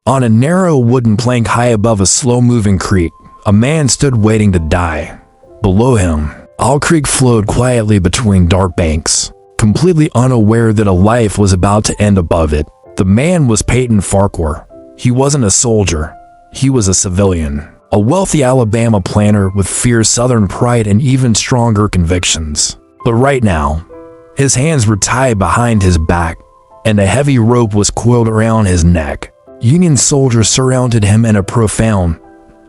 On a narrow wooden plank high above a slow-moving creek, a man stood waiting to die. Below him, Owl Creek flowed quietly between dark banks, completely unaware that a life was about to end above it. The man was Peyton Farquhar. He wasn't a soldier. He was a civilian, a wealthy Alabama planter with fierce Southern pride and even stronger convictions. But right now, his hands were tied behind his back, and a heavy rope was coiled around his neck. Union soldiers surrounded him in a profound,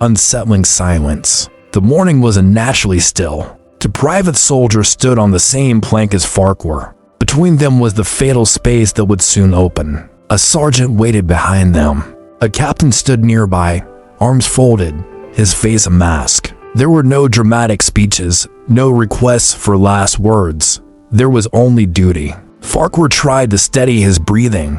unsettling silence. The morning was unnaturally still. Two private soldiers stood on the same plank as Farquhar. Between them was the fatal space that would soon open. A sergeant waited behind them. A captain stood nearby, arms folded, his face a mask. There were no dramatic speeches, no requests for last words. There was only duty. Farquhar tried to steady his breathing.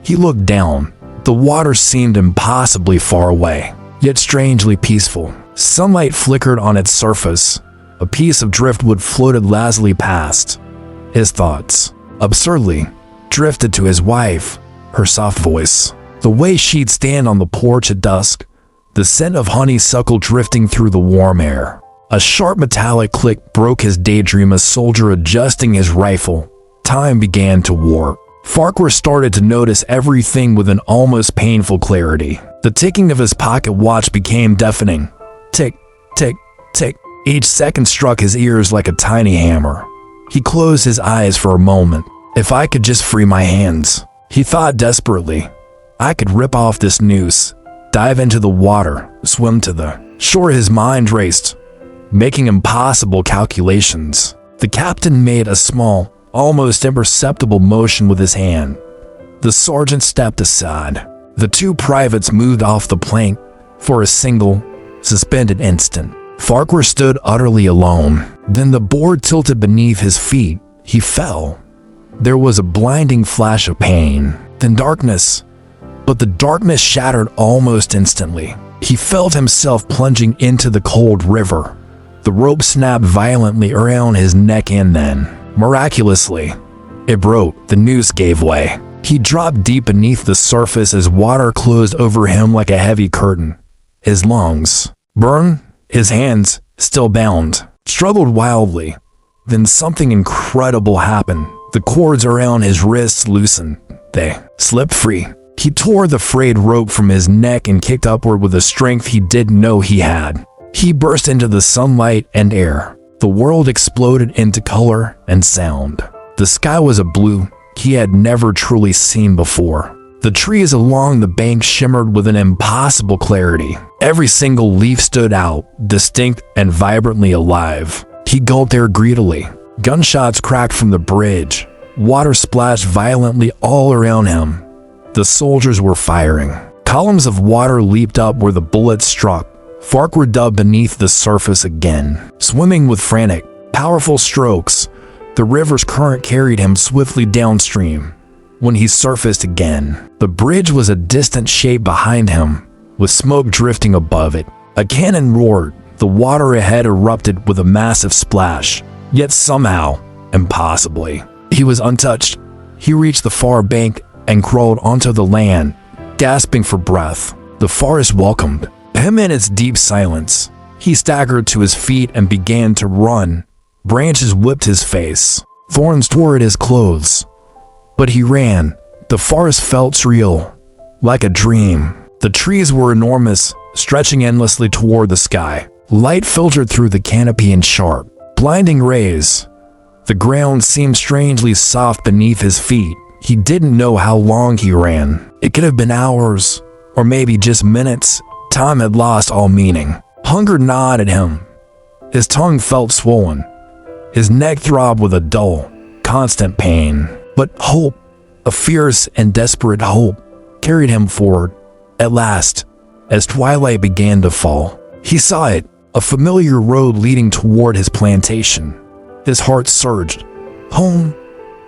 He looked down. The water seemed impossibly far away, yet strangely peaceful. Sunlight flickered on its surface. A piece of driftwood floated lazily past. His thoughts, absurdly, drifted to his wife, her soft voice, the way she'd stand on the porch at dusk, the scent of honeysuckle drifting through the warm air. A sharp metallic click broke his daydream, a soldier adjusting his rifle. Time began to warp. Farquhar started to notice everything with an almost painful clarity. The ticking of his pocket watch became deafening. Tick, tick, tick. Each second struck his ears like a tiny hammer. He closed his eyes for a moment. If I could just free my hands, he thought desperately. I could rip off this noose, dive into the water, swim to the shore. His mind raced, making impossible calculations. The captain made a small, almost imperceptible motion with his hand. The sergeant stepped aside. The two privates moved off the plank for a single, suspended instant. Farquhar stood utterly alone. Then the board tilted beneath his feet. He fell. There was a blinding flash of pain, then darkness. But the darkness shattered almost instantly. He felt himself plunging into the cold river. The rope snapped violently around his neck and then, miraculously, it broke. The noose gave way. He dropped deep beneath the surface as water closed over him like a heavy curtain. His lungs burned. His hands, still bound, struggled wildly. Then something incredible happened. The cords around his wrists loosened. They slipped free. He tore the frayed rope from his neck and kicked upward with a strength he didn't know he had. He burst into the sunlight and air. The world exploded into color and sound. The sky was a blue he had never truly seen before. The trees along the bank shimmered with an impossible clarity. Every single leaf stood out, distinct and vibrantly alive. He gulped air greedily. Gunshots cracked from the bridge. Water splashed violently all around him. The soldiers were firing. Columns of water leaped up where the bullets struck. Farquhar dug beneath the surface again, swimming with frantic, powerful strokes. The river's current carried him swiftly downstream. When he surfaced again, the bridge was a distant shape behind him, with smoke drifting above it. A cannon roared. The water ahead erupted with a massive splash. Yet somehow, impossibly, he was untouched. He reached the far bank and crawled onto the land, gasping for breath. The forest welcomed him in its deep silence. He staggered to his feet and began to run. Branches whipped his face. Thorns tore at his clothes. But he ran. The forest felt surreal, like a dream. The trees were enormous, stretching endlessly toward the sky. Light filtered through the canopy in sharp, blinding rays. The ground seemed strangely soft beneath his feet. He didn't know how long he ran. It could have been hours, or maybe just minutes. Time had lost all meaning. Hunger gnawed at him. His tongue felt swollen. His neck throbbed with a dull, constant pain. But hope, a fierce and desperate hope, carried him forward. At last, as twilight began to fall, he saw it, a familiar road leading toward his plantation. His heart surged. Home.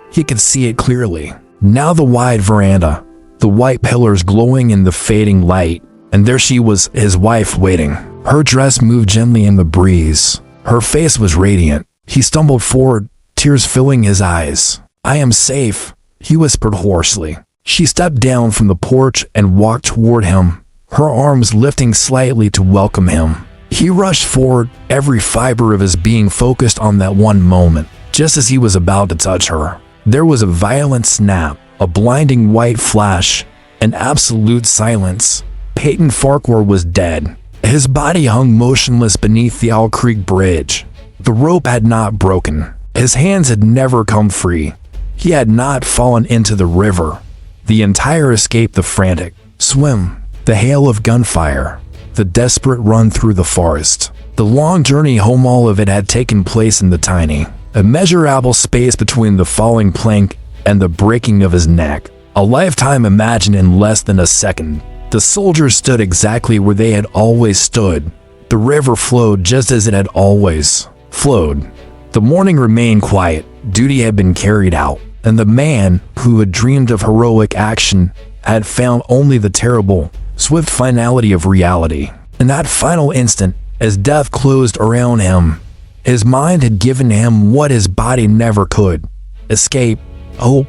He could see it clearly. Now the wide veranda, the white pillars glowing in the fading light, and there she was, his wife, waiting. Her dress moved gently in the breeze. Her face was radiant. He stumbled forward, tears filling his eyes. I am safe, he whispered hoarsely. She stepped down from the porch and walked toward him, her arms lifting slightly to welcome him. He rushed forward, every fiber of his being focused on that one moment. Just as he was about to touch her, there was a violent snap, a blinding white flash, and absolute silence. Peyton Farquhar was dead. His body hung motionless beneath the Owl Creek Bridge. The rope had not broken. His hands had never come free. He had not fallen into the river. The entire escape, the frantic swim, the hail of gunfire, the desperate run through the forest, the long journey home, all of it had taken place in the tiny, immeasurable space between the falling plank and the breaking of his neck. A lifetime imagined in less than a second. The soldiers stood exactly where they had always stood. The river flowed just as it had always flowed. The morning remained quiet. Duty had been carried out, and the man who had dreamed of heroic action had found only the terrible, swift finality of reality. In that final instant, as death closed around him, his mind had given him what his body never could: escape, hope,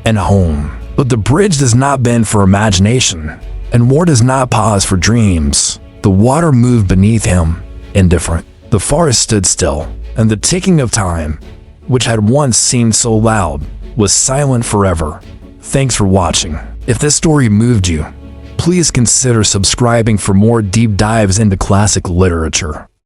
and home. But the bridge does not bend for imagination, and war does not pause for dreams. The water moved beneath him, indifferent. The forest stood still, and the ticking of time, which had once seemed so loud, was silent forever. Thanks for watching. If this story moved you, please consider subscribing for more deep dives into classic literature.